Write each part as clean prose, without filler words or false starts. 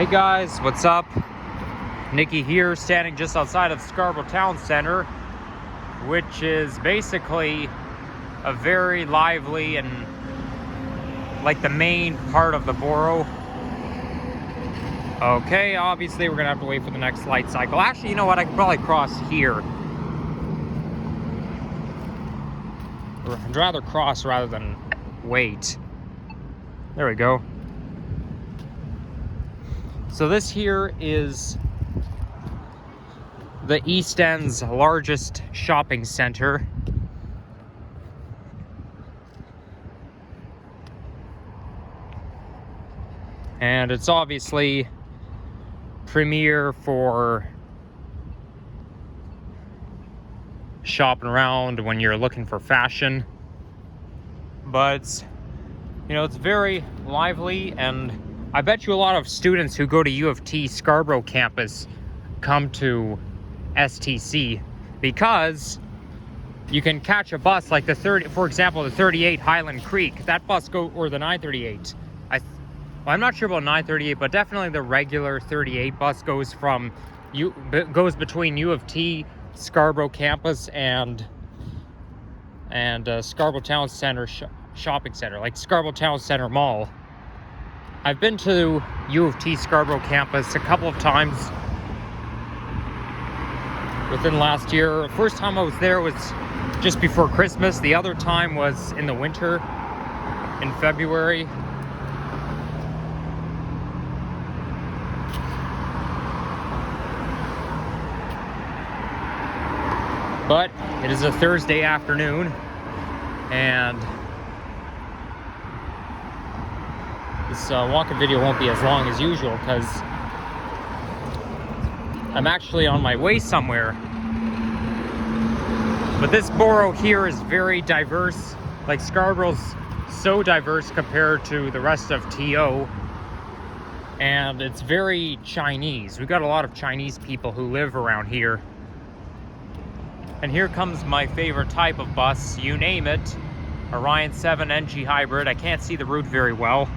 Hey guys, what's up? Nikki here, standing just outside of Scarborough Town Center, which is basically a very lively and like the main part of the borough. Okay, obviously we're gonna have to wait for the next light cycle. Actually, you know what? I could probably cross here. I'd rather cross rather than wait. There we go. So this here is the East End's largest shopping center. And it's obviously premier for shopping around when you're looking for fashion. But, you know, it's very lively, and I bet you a lot of students who go to U of T Scarborough campus come to STC because you can catch a bus like the 30, for example, the 38 Highland Creek. That bus or the 938. Well, I'm not sure about 938, but definitely the regular 38 bus goes between U of T Scarborough campus and Scarborough Town Center shopping center, like Scarborough Town Center Mall. I've been to U of T Scarborough campus a couple of times within last year. First time I was there was just before Christmas. The other time was in the winter, in February. But it is a Thursday afternoon, and this walking video won't be as long as usual because I'm actually on my way somewhere. But this borough here is very diverse. Like, Scarborough's so diverse compared to the rest of TO. And it's very Chinese. We've got a lot of Chinese people who live around here. And here comes my favorite type of bus, you name it. Orion 7 NG Hybrid. I can't see the route very well.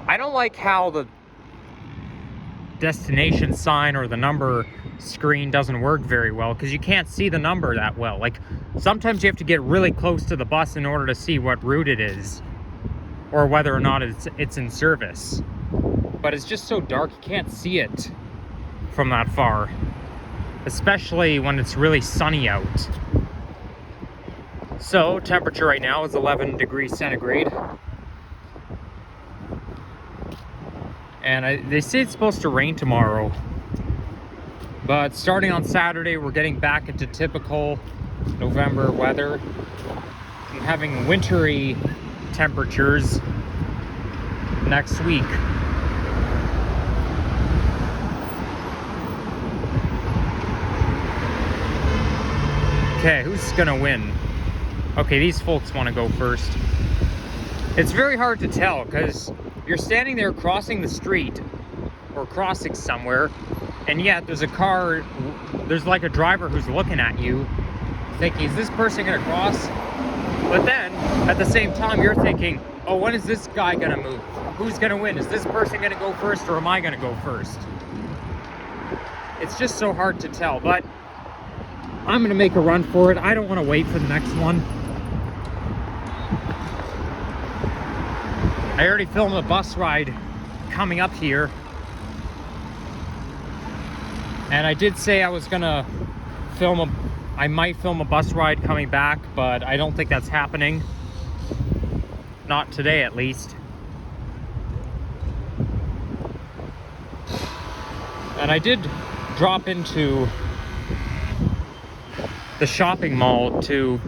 I don't like how the destination sign or the number screen doesn't work very well, because you can't see the number that well. Like, sometimes you have to get really close to the bus in order to see what route it is, or whether or not it's in service. But it's just so dark, you can't see it from that far, especially when it's really sunny out. So, temperature right now is 11 degrees centigrade. And they say it's supposed to rain tomorrow. But starting on Saturday, we're getting back into typical November weather. I'm having wintry temperatures next week. Okay, who's gonna win? Okay, these folks want to go first. It's very hard to tell because you're standing there crossing the street or crossing somewhere, and yet there's a car, there's like a driver who's looking at you thinking, is this person gonna cross? But then at the same time you're thinking, oh, when is this guy gonna move? Who's gonna win? Is this person gonna go first, or am I gonna go first? It's just so hard to tell, but I'm gonna make a run for it. I don't want to wait for the next one. I already filmed a bus ride coming up here, and I did say I was gonna I might film a bus ride coming back, but I don't think that's happening. Not today, at least. And I did drop into the shopping mall to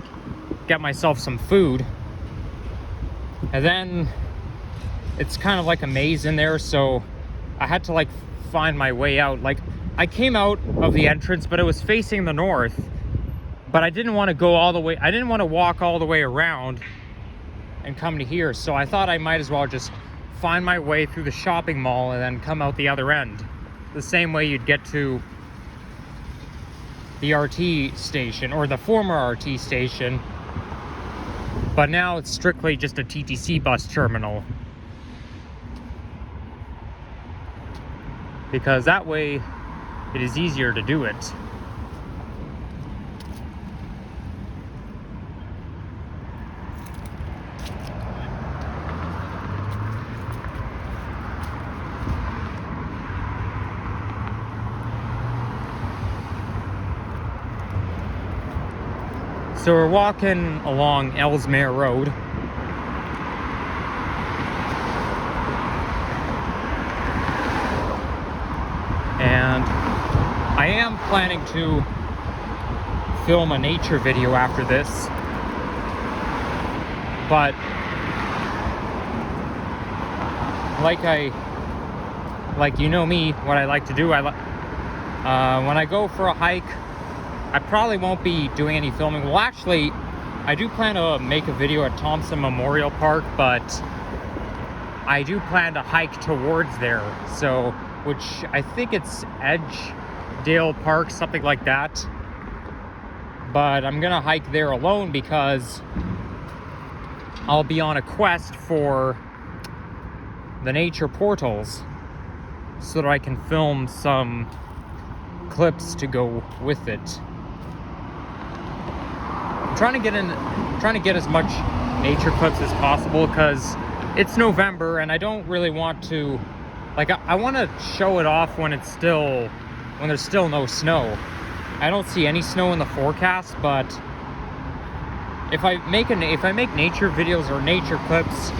get myself some food, and then it's kind of like a maze in there, so I had to like find my way out. Like, I came out of the entrance, but it was facing the north, but I didn't want to go all the way, I didn't want to walk all the way around and come to here, so I thought I might as well just find my way through the shopping mall and then come out the other end, the same way you'd get to the RT station, or the former RT station, But now it's strictly just a TTC bus terminal. Because that way it is easier to do it. So we're walking along Ellesmere Road. And I am planning to film a nature video after this. But like you know me, what I like to do, when I go for a hike, I probably won't be doing any filming. Well, actually, I do plan to make a video at Thompson Memorial Park, but I do plan to hike towards there. So, which I think it's Edgedale Park, something like that. But I'm gonna hike there alone because I'll be on a quest for the nature portals so that I can film some clips to go with it. I'm trying to get as much nature clips as possible because it's November and I don't really want to, like, I want to show it off when there's still no snow. I don't see any snow in the forecast, but if I make nature videos or nature clips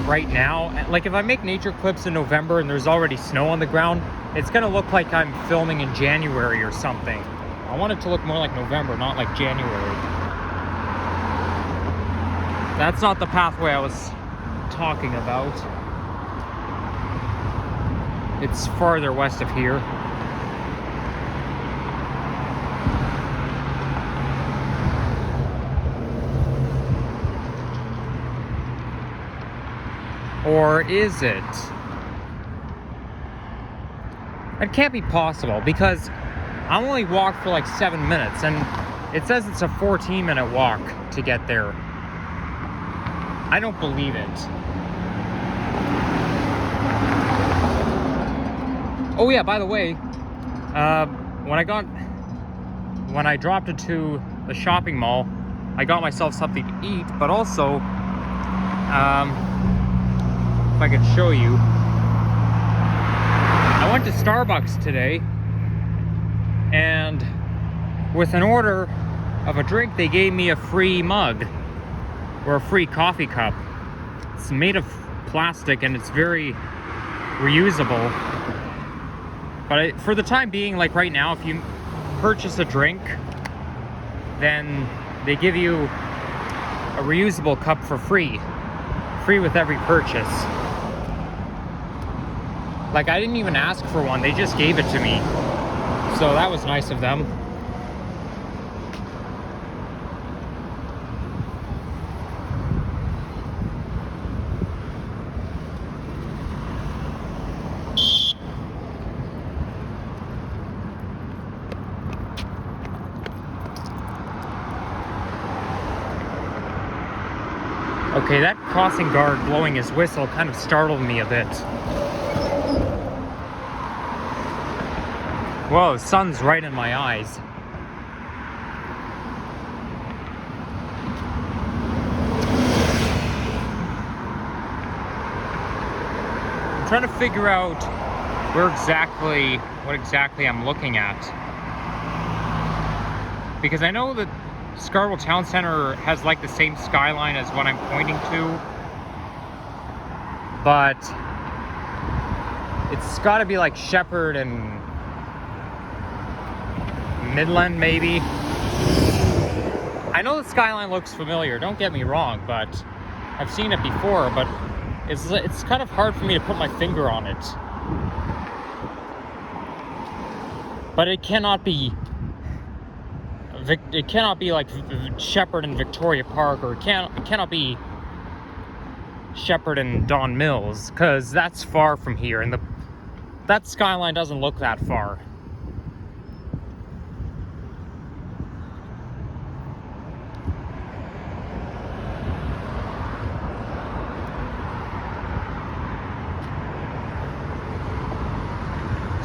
right now, like if I make nature clips in November and there's already snow on the ground, it's gonna look like I'm filming in January or something. I want it to look more like November, not like January. That's not the pathway I was talking about. It's farther west of here. Or is it? It can't be possible because I only walked for like 7 minutes and it says it's a 14-minute walk to get there. I don't believe it. Oh yeah, by the way, when I dropped into the shopping mall, I got myself something to eat, but also, if I could show you, I went to Starbucks today, and with an order of a drink, they gave me a free mug, or a free coffee cup. It's made of plastic and it's very reusable. But for the time being, like right now, if you purchase a drink, then they give you a reusable cup for free. Free with every purchase. Like, I didn't even ask for one, they just gave it to me. So that was nice of them. Okay, that crossing guard blowing his whistle kind of startled me a bit. Whoa, the sun's right in my eyes. I'm trying to figure out what exactly I'm looking at. Because I know that Scarborough Town Center has like the same skyline as what I'm pointing to, but it's got to be like Shepherd and Midland, maybe. I know the skyline looks familiar, don't get me wrong, but I've seen it before, but it's kind of hard for me to put my finger on it. But it cannot be like Shepherd and Victoria Park, or it cannot be Shepherd and Don Mills, because that's far from here, and that skyline doesn't look that far.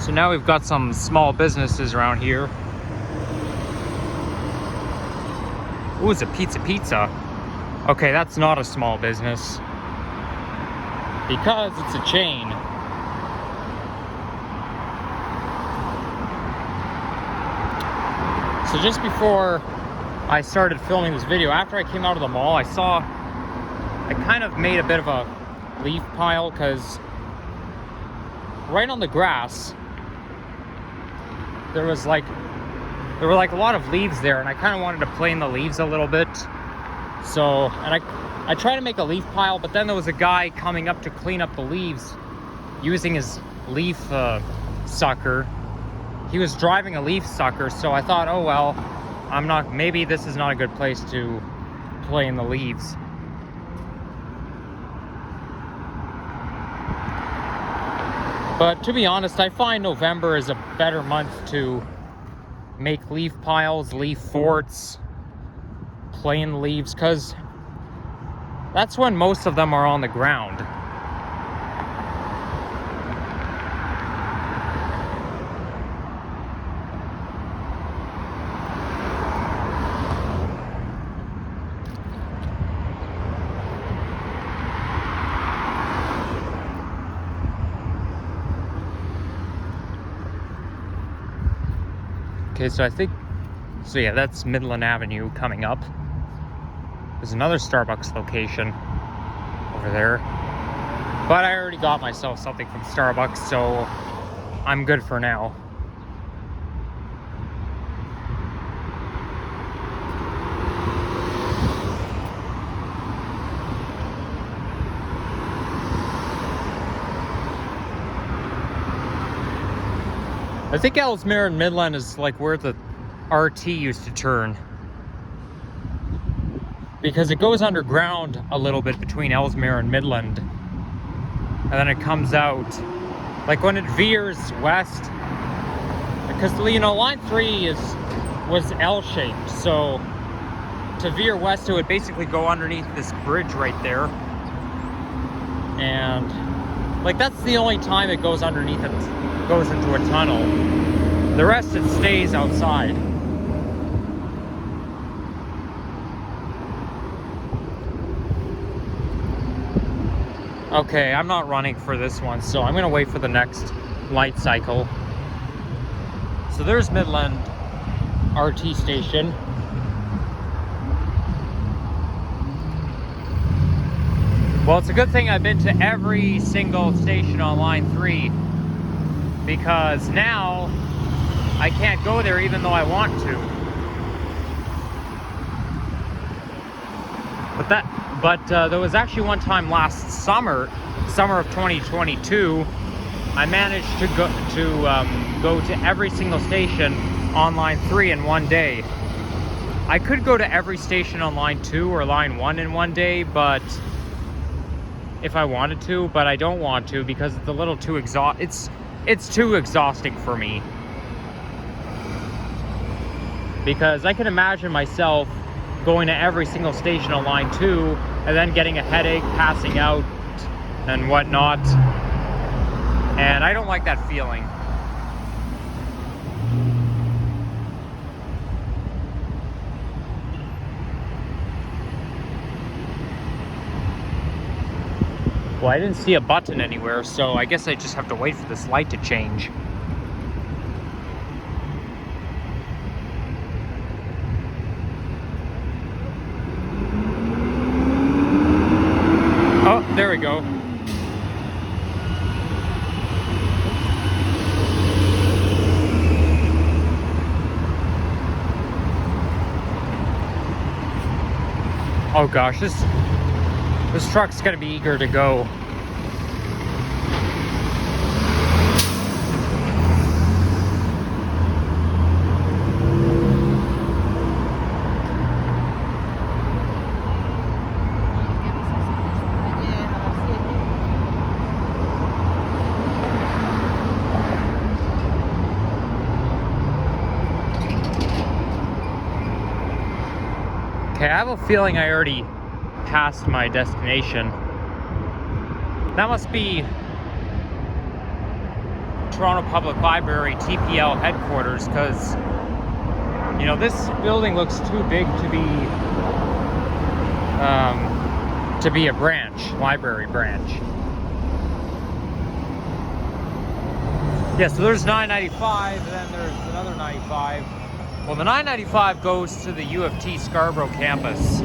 So now we've got some small businesses around here. Ooh, it's a pizza. Okay, that's not a small business because it's a chain. So just before I started filming this video, after I came out of the mall, I kind of made a bit of a leaf pile because right on the grass there were like a lot of leaves there, and I kind of wanted to plane the leaves a little bit. So, and I tried to make a leaf pile, but then there was a guy coming up to clean up the leaves using his leaf sucker. He was driving a leaf sucker, so I thought, oh well, maybe this is not a good place to plane the leaves. But to be honest, I find November is a better month to make leaf piles, leaf forts, plane leaves, because that's when most of them are on the ground. Okay, so yeah, that's Midland Avenue coming up. There's another Starbucks location over there. But I already got myself something from Starbucks, so I'm good for now. I think Ellesmere and Midland is like where the RT used to turn, because it goes underground a little bit between Ellesmere and Midland, and then it comes out like when it veers west, because line 3 was L-shaped, so to veer west it would basically go underneath this bridge right there, and like that's the only time it goes underneath it. Goes into a tunnel. The rest it stays outside. Okay, I'm not running for this one, so I'm gonna wait for the next light cycle. So there's Midland RT station. Well, it's a good thing I've been to every single station on line 3, because now I can't go there even though I want to. But there was actually one time last summer of 2022, I managed to go to every single station on line 3 in one day. I could go to every station on line 2 or line 1 in one day, but if I wanted to, but I don't want to because it's a little too it's too exhausting for me. Because I can imagine myself going to every single station on line 2 and then getting a headache, passing out and whatnot. And I don't like that feeling. Well, I didn't see a button anywhere, so I guess I just have to wait for this light to change. Oh, there we go. Oh gosh, this truck's gonna be eager to go. Okay, I have a feeling I already passed my destination. That must be Toronto Public Library TPL headquarters, because, you know, this building looks too big to be a branch, library branch. Yeah, so there's 995, and then there's another 95. Well, the 995 goes to the U of T Scarborough campus.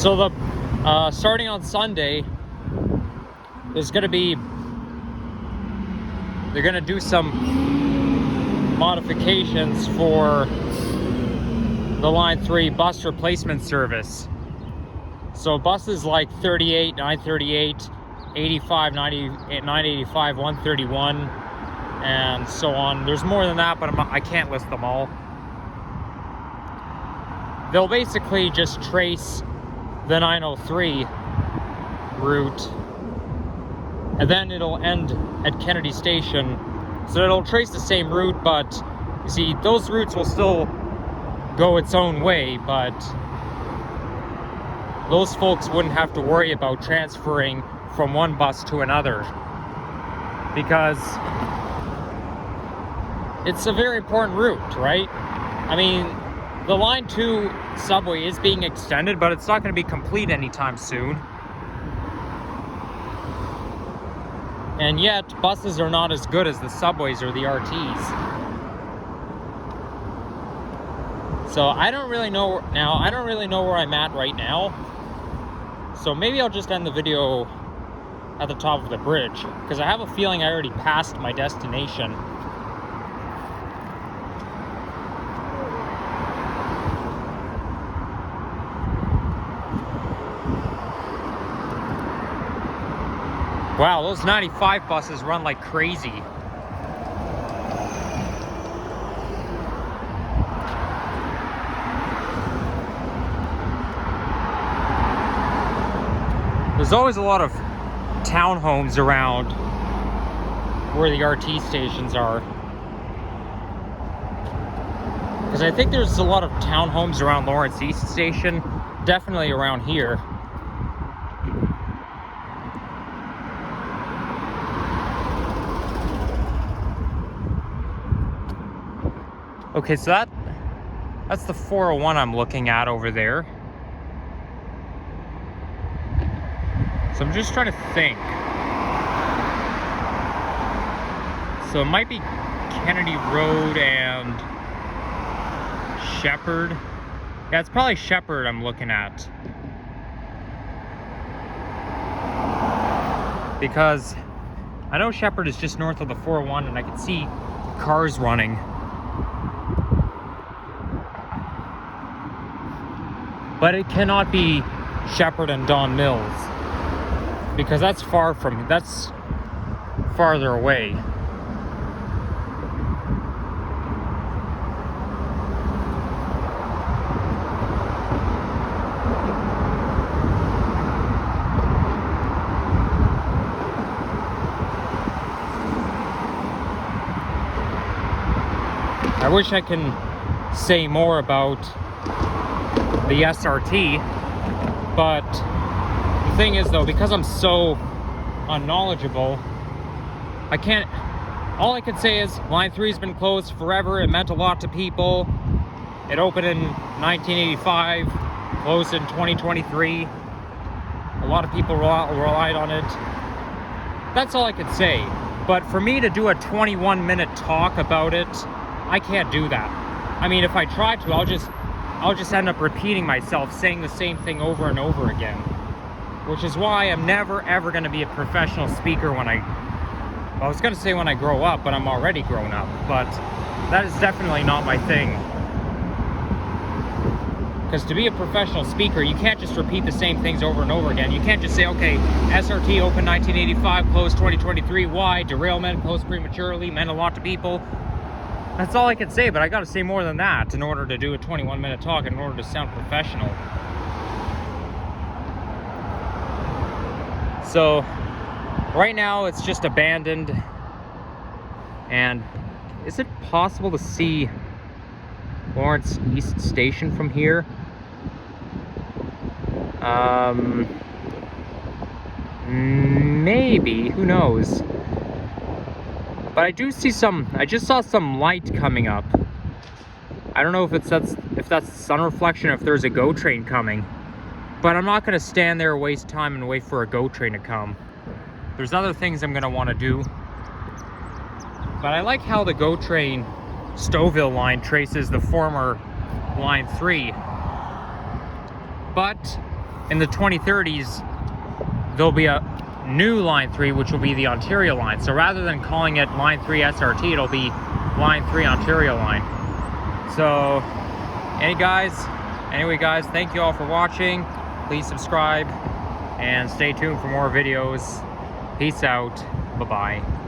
So the starting on Sunday, there's going to be, they're going to do some modifications for the Line 3 bus replacement service. So buses like 38, 938, 85, 90, 985, 131, and so on. There's more than that, but I can't list them all. They'll basically just trace the 903 route, and then it'll end at Kennedy Station. So it'll trace the same route, but you see, those routes will still go its own way, but those folks wouldn't have to worry about transferring from one bus to another, because it's a very important route, right? I mean, the Line 2 subway is being extended, but it's not going to be complete anytime soon. And yet, buses are not as good as the subways or the RTs. So I don't really know now. I don't really know where I'm at right now. So maybe I'll just end the video at the top of the bridge, because I have a feeling I already passed my destination. Wow, those 95 buses run like crazy. There's always a lot of townhomes around where the RT stations are, because I think there's a lot of townhomes around Lawrence East Station, definitely around here. Okay, so that's the 401 I'm looking at over there. So I'm just trying to think. So it might be Kennedy Road and Shepherd. Yeah, it's probably Shepherd I'm looking at, because I know Shepherd is just north of the 401, and I can see cars running. But it cannot be Shepherd and Don Mills, because that's farther away. I wish I can say more about the SRT, but the thing is, though, because I'm so unknowledgeable, I can't. All I can say is Line 3 has been closed forever. It meant a lot to people. It opened in 1985, closed in 2023. A lot of people relied on it. That's all I could say. But for me to do a 21-minute talk about it, I can't do that. I mean, if I tried to, I'll just end up repeating myself, saying the same thing over and over again. Which is why I'm never ever going to be a professional speaker when I was going to say when I grow up, but I'm already grown up. But that is definitely not my thing. Because to be a professional speaker, you can't just repeat the same things over and over again. You can't just say, okay, SRT opened 1985, closed 2023, why? Derailment, closed prematurely, meant a lot to people. That's all I can say, but I gotta say more than that in order to do a 21-minute talk, in order to sound professional. So, right now it's just abandoned. And is it possible to see Lawrence East Station from here? maybe, who knows? But I do see I just saw some light coming up. I don't know if that's sun reflection, if there's a GO train coming. But I'm not gonna stand there, waste time, and wait for a GO train to come. There's other things I'm gonna wanna do. But I like how the GO train Stouffville line traces the former Line 3. But in the 2030s, there'll be a new Line 3, which will be the Ontario line. So rather than calling it Line 3 SRT, it'll be Line 3 Ontario line. So, anyway guys, thank you all for watching. Please subscribe and stay tuned for more videos. Peace out. Bye-bye.